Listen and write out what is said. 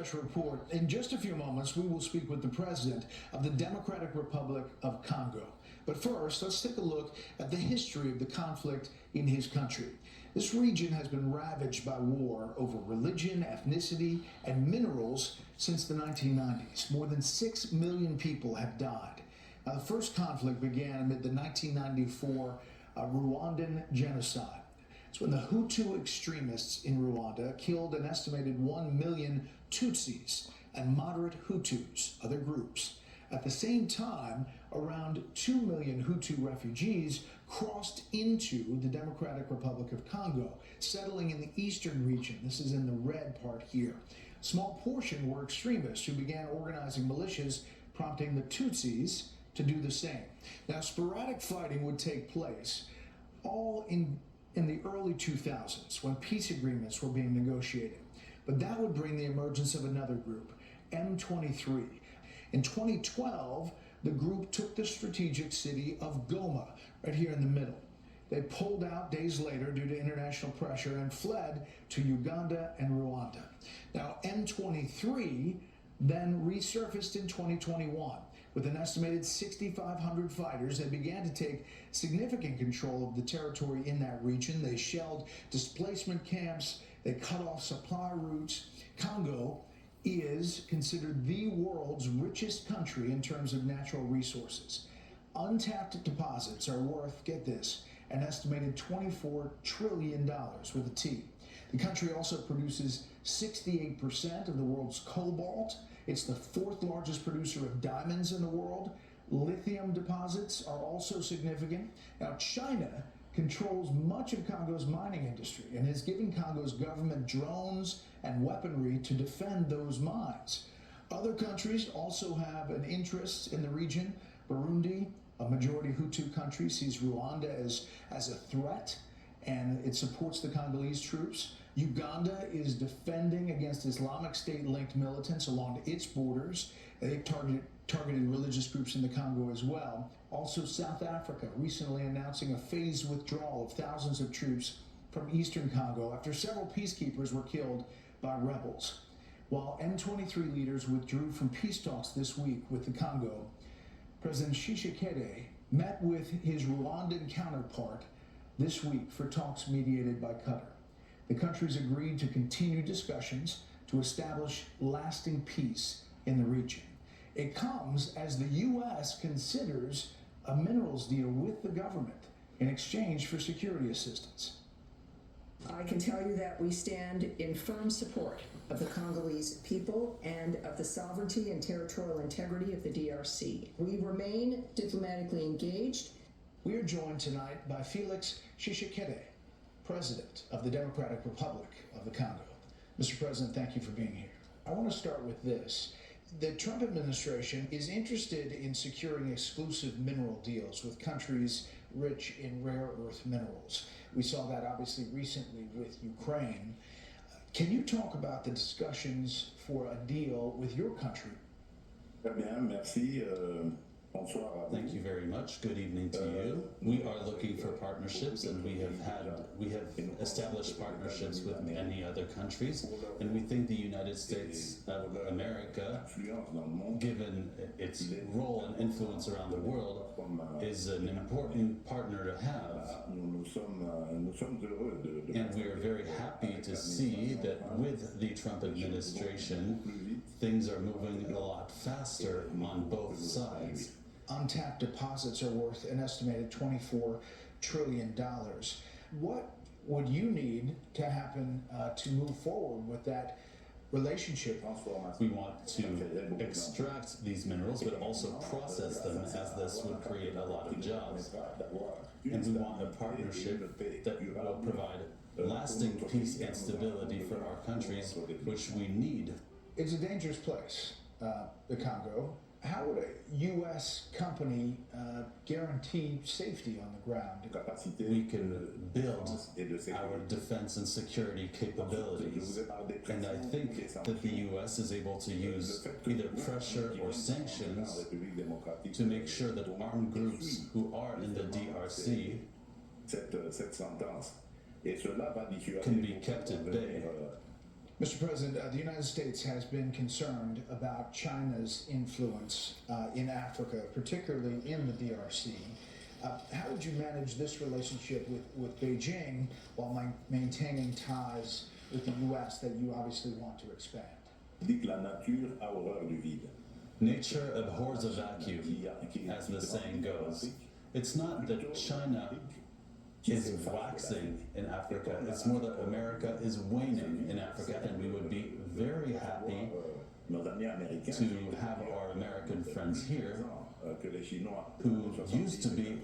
Special Report. In just a few moments, we will speak with the president of the Democratic Republic of Congo. But first, let's take a look at the history of the conflict in his country. This region has been ravaged by war over religion, ethnicity, and minerals since the 1990s. More than 6 million people have died. Now, the first conflict began amid the 1994 Rwandan genocide. It's when the Hutu extremists in Rwanda killed an estimated 1 million Tutsis and moderate Hutus, other groups. At the same time, around 2 million Hutu refugees crossed into the Democratic Republic of Congo, settling in the eastern region. This is in the red part here. A small portion were extremists who began organizing militias, prompting the Tutsis to do the same. Now, sporadic fighting would take place, all in the early 2000s, when peace agreements were being negotiated. But that would bring the emergence of another group, M23. In 2012, the group took the strategic city of Goma, right here in the middle. They pulled out days later due to international pressure and fled to Uganda and Rwanda. Now, M23 then resurfaced in 2021. With an estimated 6,500 fighters, they began to take significant control of the territory in that region. They shelled displacement camps, they cut off supply routes. Congo is considered the world's richest country in terms of natural resources. Untapped deposits are worth, get this, an estimated $24 trillion with a T. The country also produces 68% of the world's cobalt. It's the fourth largest producer of diamonds in the world. Lithium deposits are also significant. Now, China controls much of Congo's mining industry and has given Congo's government drones and weaponry to defend those mines. Other countries also have an interest in the region. Burundi, a majority Hutu country, sees Rwanda as a threat, and it supports the Congolese troops. Uganda is defending against Islamic State-linked militants along its borders. They've targeted religious groups in the Congo as well. Also, South Africa recently announcing a phased withdrawal of thousands of troops from eastern Congo after several peacekeepers were killed by rebels. While M23 leaders withdrew from peace talks this week with the Congo, President Tshisekedi met with his Rwandan counterpart this week for talks mediated by Qatar. The countries agreed to continue discussions to establish lasting peace in the region. It comes as the U.S. considers a minerals deal with the government in exchange for security assistance. I can tell you that we stand in firm support of the Congolese people and of the sovereignty and territorial integrity of the DRC. We remain diplomatically engaged. We are joined tonight by Felix Tshisekedi, President of the Democratic Republic of the Congo. Mr. President, thank you for being here. I want to start with this. The Trump administration is interested in securing exclusive mineral deals with countries rich in rare earth minerals. We saw that obviously recently with Ukraine. Can you talk about the discussions for a deal with your country? Très bien, merci. Bonsoir à vous. Thank you very much. Good evening to you. We are looking for partnerships, and we have established partnerships with many other countries, and we think the United States of America, given its role and influence around the world, is an important partner to have. And we are very happy to see that with the Trump administration, things are moving a lot faster on both sides. Untapped deposits are worth an estimated $24 trillion. What would you need to happen to move forward with that relationship? We want to extract these minerals, but also process them, as this would create a lot of jobs. And we want a partnership that will provide lasting peace and stability for our countries, which we need. It's a dangerous place, the Congo. How would a U.S. company guarantee safety on the ground? We can build our defense and security capabilities. And I think that the U.S. is able to use either pressure or sanctions to make sure that armed groups who are in the DRC can be kept at bay. Mr. President, the United States has been concerned about China's influence in Africa, particularly in the DRC. How would you manage this relationship with Beijing while maintaining ties with the U.S. that you obviously want to expand? Dit que la nature a horreur du vide. Nature abhors a vacuum, as the saying goes. It's not that China is waxing in Africa, it's more that America is waning in Africa, and we would be very happy Nos amis américains to have our American friends here que les Chinois who used to be